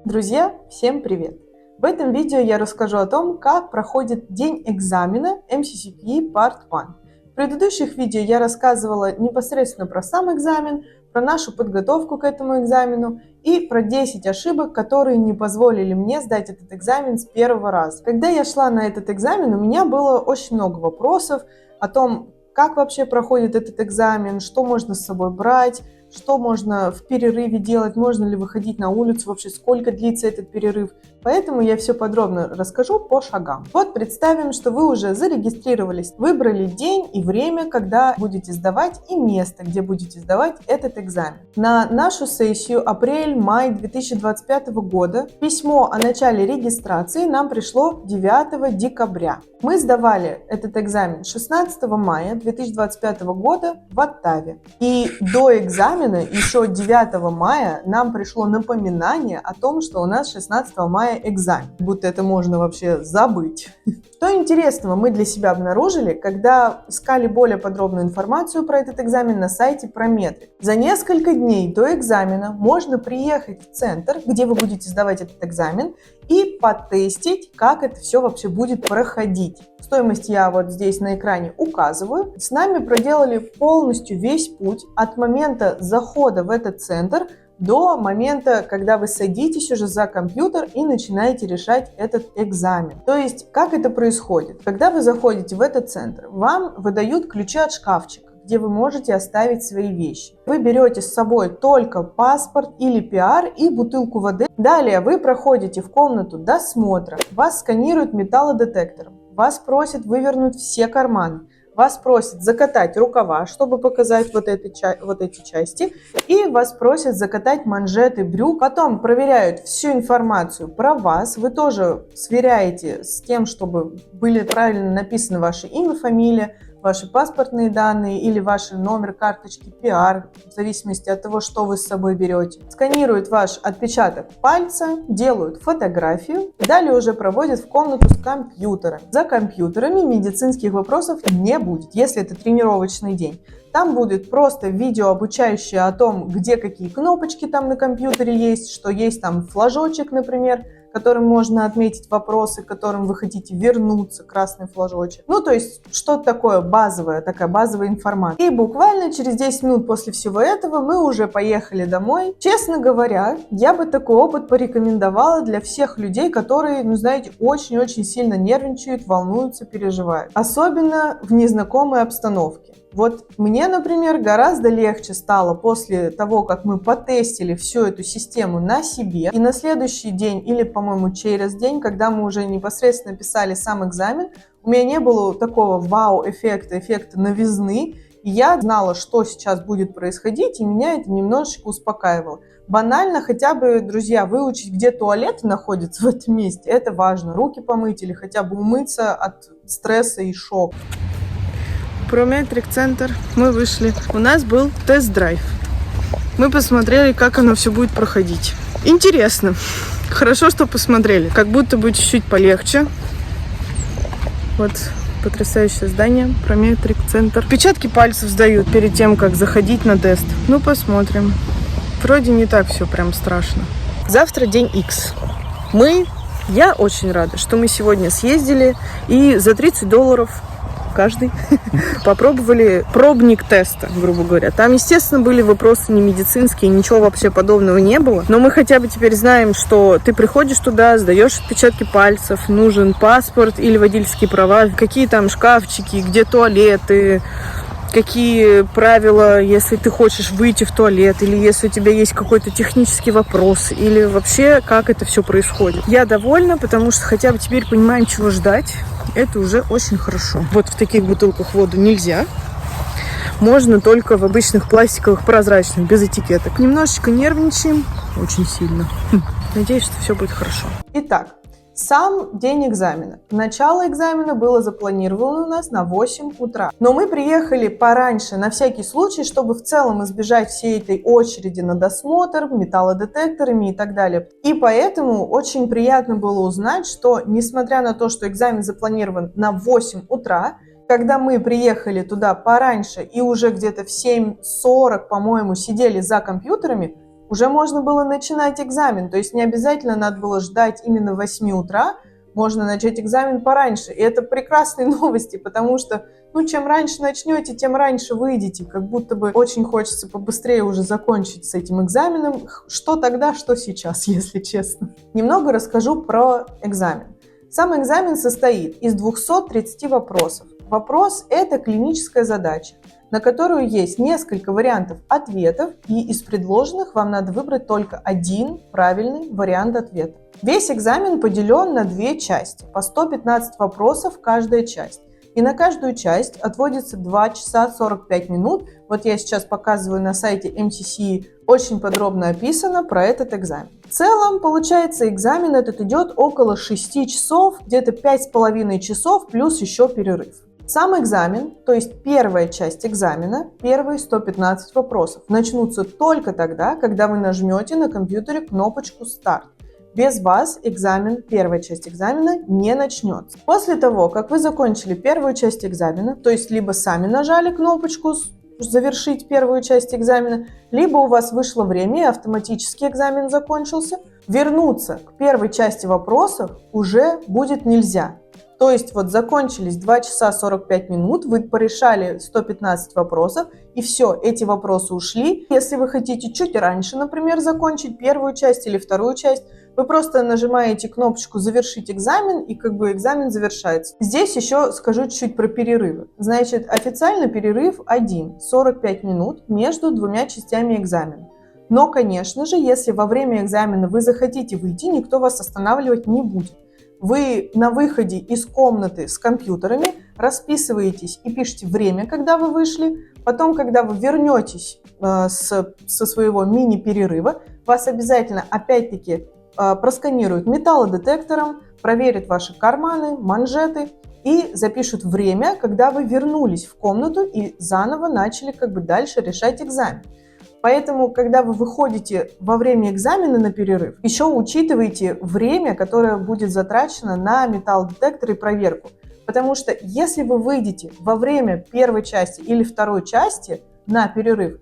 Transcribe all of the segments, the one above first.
Друзья, всем привет! В этом видео я расскажу о том, как проходит день экзамена MCCPE Part 1. В предыдущих видео я рассказывала непосредственно про сам экзамен, про нашу подготовку к этому экзамену и про 10 ошибок, которые не позволили мне сдать этот экзамен с первого раза. Когда я шла на этот экзамен, у меня было очень много вопросов о том, как вообще проходит этот экзамен, что можно с собой брать, что можно в перерыве делать, можно ли выходить на улицу, вообще сколько длится этот перерыв. Поэтому я все подробно расскажу по шагам. Вот представим, что вы уже зарегистрировались, выбрали день и время, когда будете сдавать, и место, где будете сдавать этот экзамен. На нашу сессию апрель-май 2025 года письмо о начале регистрации нам пришло 9 декабря. Мы сдавали этот экзамен 16 мая 2025 года в Оттаве. И до экзамена, еще 9 мая, нам пришло напоминание о том, что у нас 16 мая экзамен. Будто это можно вообще забыть. Что интересного мы для себя обнаружили, когда искали более подробную информацию про этот экзамен на сайте Prometric. За несколько дней до экзамена можно приехать в центр, где вы будете сдавать этот экзамен, и потестить, как это все вообще будет проходить. Стоимость я вот здесь на экране указываю. С нами проделали полностью весь путь от момента захода в этот центр до момента, когда вы садитесь уже за компьютер и начинаете решать этот экзамен. То есть, как это происходит? Когда вы заходите в этот центр, вам выдают ключи от шкафчика, где вы можете оставить свои вещи. Вы берете с собой только паспорт или PR и бутылку воды. Далее вы проходите в комнату досмотра, вас сканируют металлодетектором, вас просят вывернуть все карманы, вас просят закатать рукава, чтобы показать вот эти части, и вас просят закатать манжеты брюк. Потом проверяют всю информацию про вас, вы тоже сверяете с тем, чтобы были правильно написаны ваше имя, фамилия, ваши паспортные данные или ваш номер карточки PR, в зависимости от того, что вы с собой берете. Сканируют ваш отпечаток пальца, делают фотографию и далее уже проводят в комнату с компьютером. За компьютерами медицинских вопросов не будет, если это тренировочный день. Там будет просто видео, обучающее о том, где какие кнопочки там на компьютере есть, что есть там флажочек, например, которым можно отметить вопросы, к которым вы хотите вернуться, красный флажочек. Ну, то есть, что-то такое базовое, такая базовая информация. И буквально через 10 минут после всего этого мы уже поехали домой. Честно говоря, я бы такой опыт порекомендовала для всех людей, которые, ну, знаете, очень-очень сильно нервничают, волнуются, переживают. Особенно в незнакомой обстановке. Вот мне, например, гораздо легче стало после того, как мы потестили всю эту систему на себе. И на следующий день, или, по-моему, через день, когда мы уже непосредственно писали сам экзамен, у меня не было такого вау-эффекта, эффекта новизны. И я знала, что сейчас будет происходить, и меня это немножечко успокаивало. Банально хотя бы, друзья, выучить, где туалет находится в этом месте, это важно. Руки помыть или хотя бы умыться от стресса и шока. Prometric центр, мы вышли. У нас был тест-драйв. Мы посмотрели, как оно все будет проходить. Интересно. Хорошо, что посмотрели. Как будто бы чуть-чуть полегче. Вот потрясающее здание. Prometric центр. Отпечатки пальцев сдают перед тем, как заходить на тест. Ну, посмотрим. Вроде не так все прям страшно. Завтра день X. Я очень рада, что мы сегодня съездили и за $30 каждый попробовали пробник теста, грубо говоря. Там, естественно, были вопросы не медицинские, ничего вообще подобного не было. Но мы хотя бы теперь знаем, что ты приходишь туда, сдаешь отпечатки пальцев, нужен паспорт или водительские права, какие там шкафчики, где туалеты, какие правила, если ты хочешь выйти в туалет, или если у тебя есть какой-то технический вопрос, или вообще, как это все происходит. Я довольна, потому что хотя бы теперь понимаем, чего ждать. Это уже очень хорошо. Вот в таких бутылках воду нельзя. Можно только в обычных пластиковых прозрачных, без этикеток. Немножечко нервничаем, очень сильно. Надеюсь, что все будет хорошо. Итак, сам день экзамена. Начало экзамена было запланировано у нас на 8 утра. Но мы приехали пораньше на всякий случай, чтобы в целом избежать всей этой очереди на досмотр, металлодетекторами и так далее. И поэтому очень приятно было узнать, что несмотря на то, что экзамен запланирован на 8 утра, когда мы приехали туда пораньше и уже где-то в 7:40, по-моему, сидели за компьютерами, уже можно было начинать экзамен. То есть не обязательно надо было ждать именно 8 утра, можно начать экзамен пораньше. И это прекрасные новости, потому что, чем раньше начнете, тем раньше выйдете. Как будто бы очень хочется побыстрее уже закончить с этим экзаменом. Что тогда, что сейчас, если честно. Немного расскажу про экзамен. Сам экзамен состоит из 230 вопросов. Вопрос – это клиническая задача, на которую есть несколько вариантов ответов, и из предложенных вам надо выбрать только один правильный вариант ответа. Весь экзамен поделен на две части, по 115 вопросов каждая часть. И на каждую часть отводится 2 часа 45 минут. Вот я сейчас показываю на сайте MCC, очень подробно описано про этот экзамен. В целом, получается, экзамен этот идет около 6 часов, где-то 5,5 часов плюс еще перерыв. Сам экзамен, то есть первая часть экзамена, первые 115 вопросов, начнутся только тогда, когда вы нажмете на компьютере кнопочку «Старт». Без вас первая часть экзамена не начнется. После того, как вы закончили первую часть экзамена, то есть либо сами нажали кнопочку «Завершить первую часть экзамена», либо у вас вышло время и автоматически экзамен закончился, вернуться к первой части вопросов уже будет нельзя. То есть вот закончились 2 часа 45 минут, вы порешали 115 вопросов, и все, эти вопросы ушли. Если вы хотите чуть раньше, например, закончить первую часть или вторую часть, вы просто нажимаете кнопочку «Завершить экзамен», и экзамен завершается. Здесь еще скажу чуть-чуть про перерывы. Значит, официально перерыв 45 минут между двумя частями экзамена. Но, конечно же, если во время экзамена вы захотите выйти, никто вас останавливать не будет. Вы на выходе из комнаты с компьютерами расписываетесь и пишете время, когда вы вышли. Потом, когда вы вернетесь со своего мини-перерыва, вас обязательно опять-таки просканируют металлодетектором, проверят ваши карманы, манжеты и запишут время, когда вы вернулись в комнату и заново начали дальше решать экзамен. Поэтому, когда вы выходите во время экзамена на перерыв, еще учитывайте время, которое будет затрачено на металлодетектор и проверку. Потому что если вы выйдете во время первой части или второй части на перерыв,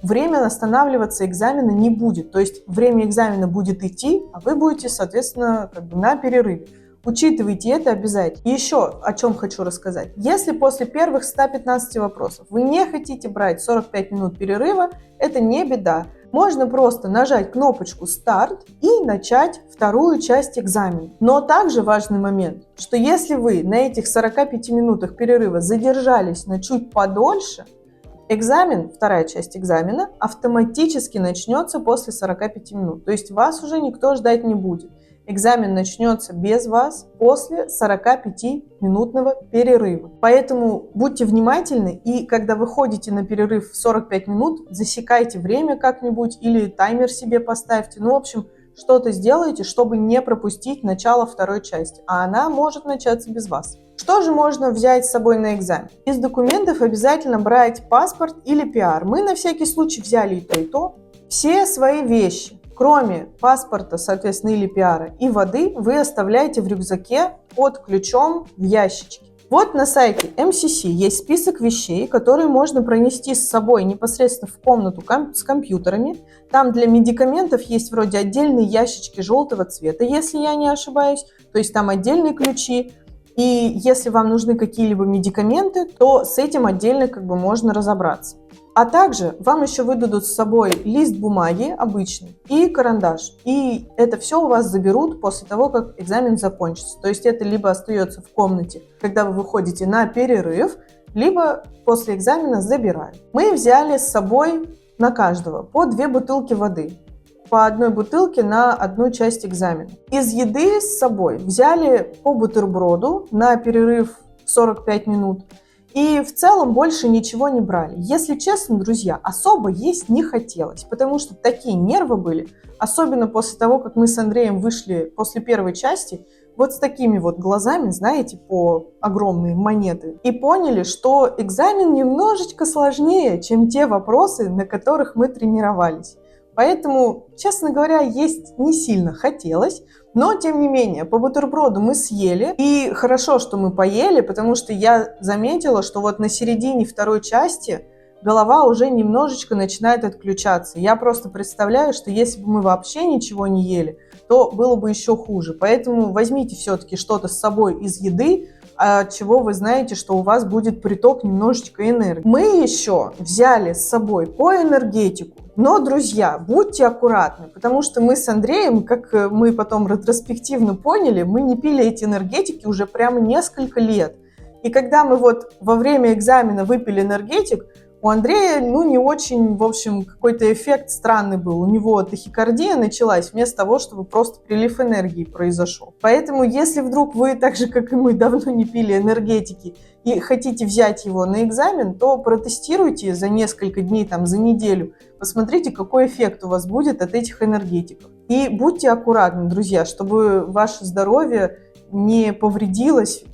время останавливаться экзамена не будет. То есть время экзамена будет идти, а вы будете, соответственно, на перерыве. Учитывайте это обязательно. И еще о чем хочу рассказать. Если после первых 115 вопросов вы не хотите брать 45 минут перерыва, это не беда. Можно просто нажать кнопочку «Старт» и начать вторую часть экзамена. Но также важный момент, что если вы на этих 45 минутах перерыва задержались на чуть подольше, вторая часть экзамена автоматически начнется после 45 минут. То есть вас уже никто ждать не будет. Экзамен начнется без вас после 45-минутного перерыва. Поэтому будьте внимательны и когда вы ходите на перерыв в 45 минут, засекайте время как-нибудь или таймер себе поставьте. В общем, что-то сделайте, чтобы не пропустить начало второй части, а она может начаться без вас. Что же можно взять с собой на экзамен? Из документов обязательно брать паспорт или ПИАР. Мы на всякий случай взяли и то, и то. Все свои вещи, кроме паспорта, соответственно, или ПИАРа и воды, вы оставляете в рюкзаке под ключом в ящичке. Вот на сайте MCC есть список вещей, которые можно пронести с собой непосредственно в комнату с компьютерами. Там для медикаментов есть вроде отдельные ящички желтого цвета, если я не ошибаюсь. То есть там отдельные ключи. И если вам нужны какие-либо медикаменты, то с этим отдельно можно разобраться. А также вам еще выдадут с собой лист бумаги обычный и карандаш. И это все у вас заберут после того, как экзамен закончится. То есть это либо остается в комнате, когда вы выходите на перерыв, либо после экзамена забирают. Мы взяли с собой на каждого по 2 бутылки воды. По одной бутылке на одну часть экзамена. Из еды с собой взяли по бутерброду на перерыв 45 минут. И в целом больше ничего не брали. Если честно, друзья, особо есть не хотелось, потому что такие нервы были, особенно после того, как мы с Андреем вышли после первой части, вот с такими вот глазами, знаете, по огромные монеты, и поняли, что экзамен немножечко сложнее, чем те вопросы, на которых мы тренировались. Поэтому, честно говоря, есть не сильно хотелось, но, тем не менее, по бутерброду мы съели. И хорошо, что мы поели, потому что я заметила, что вот на середине второй части голова уже немножечко начинает отключаться. Я просто представляю, что если бы мы вообще ничего не ели, то было бы еще хуже. Поэтому возьмите все-таки что-то с собой из еды, от чего вы знаете, что у вас будет приток немножечко энергии. Мы еще взяли с собой по энергетику. Но, друзья, будьте аккуратны, потому что мы с Андреем, как мы потом ретроспективно поняли, мы не пили эти энергетики уже прямо несколько лет. И когда мы вот во время экзамена выпили энергетик, у Андрея, не очень, в общем, какой-то эффект странный был. У него тахикардия началась вместо того, чтобы просто прилив энергии произошел. Поэтому, если вдруг вы, так же, как и мы, давно не пили энергетики и хотите взять его на экзамен, то протестируйте за несколько дней, за неделю. Посмотрите, какой эффект у вас будет от этих энергетиков. И будьте аккуратны, друзья, чтобы ваше здоровье не повредилось,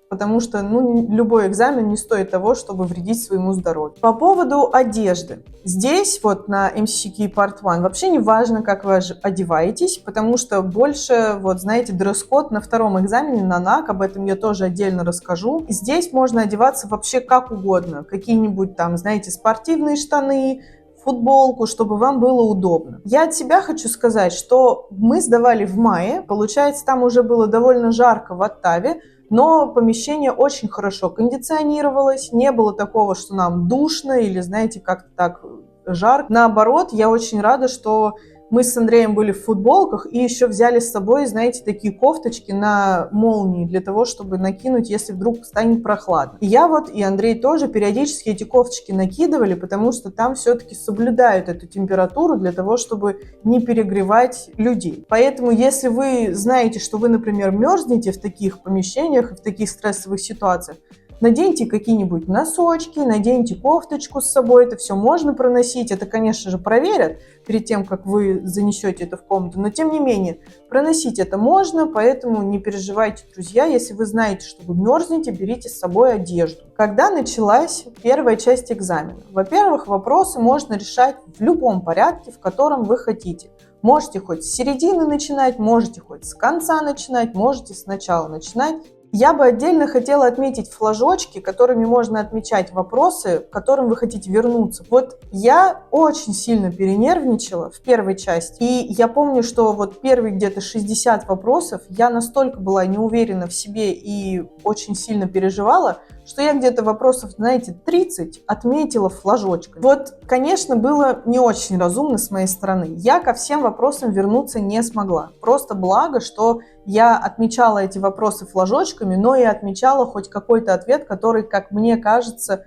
потому что любой экзамен не стоит того, чтобы вредить своему здоровью. По поводу одежды. Здесь вот на MCCK Part 1 вообще не важно, как вы одеваетесь, потому что больше, знаете, дресс-код на втором экзамене на НАК, об этом я тоже отдельно расскажу. Здесь можно одеваться вообще как угодно. Какие-нибудь знаете, спортивные штаны, футболку, чтобы вам было удобно. Я от себя хочу сказать, что мы сдавали в мае, получается, там уже было довольно жарко в Оттаве, но помещение очень хорошо кондиционировалось, не было такого, что нам душно или, знаете, как-то так жарко. Наоборот, я очень рада, что мы с Андреем были в футболках и еще взяли с собой, знаете, такие кофточки на молнии для того, чтобы накинуть, если вдруг станет прохладно. И я и Андрей тоже периодически эти кофточки накидывали, потому что там все-таки соблюдают эту температуру для того, чтобы не перегревать людей. Поэтому, если вы знаете, что вы, например, мерзнете в таких помещениях, в таких стрессовых ситуациях, наденьте какие-нибудь носочки, наденьте кофточку с собой, это все можно проносить. Это, конечно же, проверят перед тем, как вы занесете это в комнату, но тем не менее, проносить это можно, поэтому не переживайте, друзья. Если вы знаете, что вы мерзнете, берите с собой одежду. Когда началась первая часть экзамена? Во-первых, вопросы можно решать в любом порядке, в котором вы хотите. Можете хоть с середины начинать, можете хоть с конца начинать, можете сначала начинать. Я бы отдельно хотела отметить флажочки, которыми можно отмечать вопросы, к которым вы хотите вернуться. Я очень сильно перенервничала в первой части, и я помню, что первые где-то 60 вопросов я настолько была не уверена в себе и очень сильно переживала, что я где-то вопросов, 30 отметила флажочками. Конечно, было не очень разумно с моей стороны. Я ко всем вопросам вернуться не смогла. Просто благо, что я отмечала эти вопросы флажочками, но и отмечала хоть какой-то ответ, который, как мне кажется,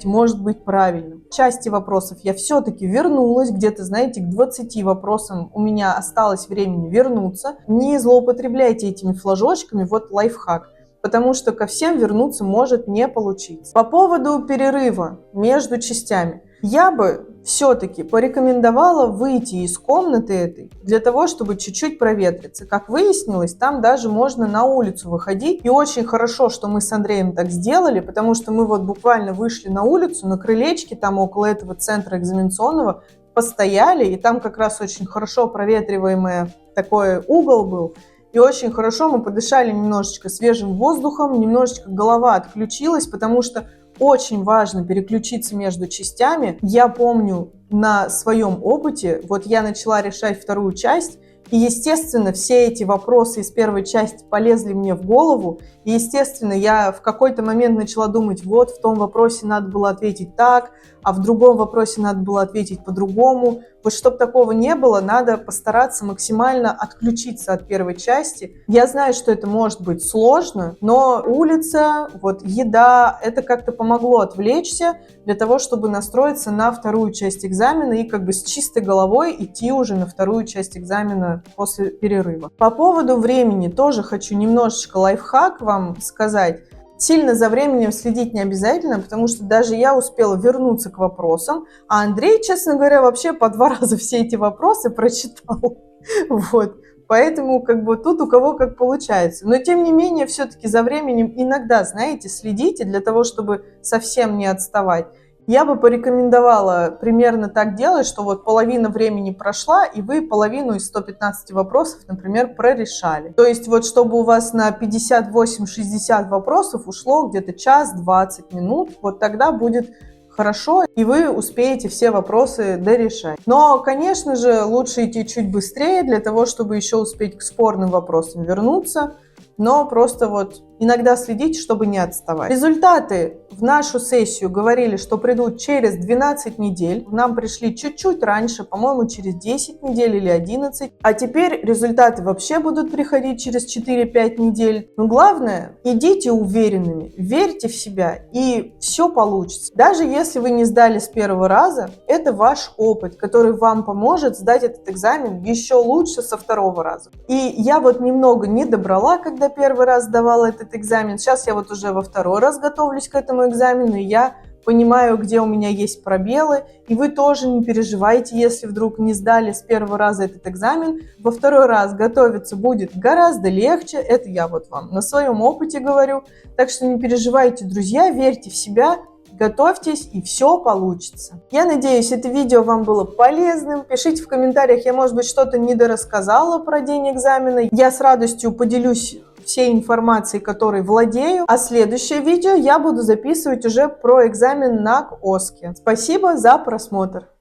может быть правильным. В части вопросов я все-таки вернулась, где-то, к 20 вопросам у меня осталось времени вернуться. Не злоупотребляйте этими флажочками, лайфхак. Потому что ко всем вернуться может не получиться. По поводу перерыва между частями. Я бы все-таки порекомендовала выйти из комнаты этой для того, чтобы чуть-чуть проветриться. Как выяснилось, там даже можно на улицу выходить. И очень хорошо, что мы с Андреем так сделали, потому что мы буквально вышли на улицу, на крылечке, там около этого центра экзаменационного, постояли, и там как раз очень хорошо проветриваемый такой угол был. И очень хорошо мы подышали немножечко свежим воздухом, немножечко голова отключилась, потому что очень важно переключиться между частями. Я помню на своем опыте, я начала решать вторую часть, и, естественно, все эти вопросы из первой части полезли мне в голову, и, естественно, я в какой-то момент начала думать, в том вопросе надо было ответить так, а в другом вопросе надо было ответить по-другому. Чтобы такого не было, надо постараться максимально отключиться от первой части. Я знаю, что это может быть сложно, но улица, еда, это как-то помогло отвлечься для того, чтобы настроиться на вторую часть экзамена и с чистой головой идти уже на вторую часть экзамена после перерыва. По поводу времени тоже хочу немножечко лайфхак вам сказать. Сильно за временем следить не обязательно, потому что даже я успела вернуться к вопросам, а Андрей, честно говоря, вообще по 2 раза все эти вопросы прочитал. Поэтому тут у кого как получается. Но тем не менее, все-таки за временем иногда, следите для того, чтобы совсем не отставать. Я бы порекомендовала примерно так делать, что половина времени прошла, и вы половину из 115 вопросов, например, прорешали. То есть чтобы у вас на 58-60 вопросов ушло где-то час 20 минут, тогда будет хорошо, и вы успеете все вопросы дорешать. Но, конечно же, лучше идти чуть быстрее для того, чтобы еще успеть к спорным вопросам вернуться, но просто вот иногда следите, чтобы не отставать. Результаты в нашу сессию говорили, что придут через 12 недель. Нам пришли чуть-чуть раньше, по-моему, через 10 недель или 11. А теперь результаты вообще будут приходить через 4-5 недель. Но главное, идите уверенными, верьте в себя, и все получится. Даже если вы не сдали с первого раза, это ваш опыт, который вам поможет сдать этот экзамен еще лучше со второго раза. И я вот немного не добрала, когда первый раз сдавала этот экзамен. Сейчас я вот уже во второй раз готовлюсь к этому экзамену, и я понимаю, где у меня есть пробелы, и вы тоже не переживайте, если вдруг не сдали с первого раза этот экзамен. Во второй раз готовиться будет гораздо легче, это я вот вам на своем опыте говорю. Так что не переживайте, друзья, верьте в себя, готовьтесь, и все получится. Я надеюсь, это видео вам было полезным. Пишите в комментариях, я, может быть, что-то недорассказала про день экзамена. Я с радостью поделюсь всей информацией, которой владею. А следующее видео я буду записывать уже про экзамен на КОСКе. Спасибо за просмотр.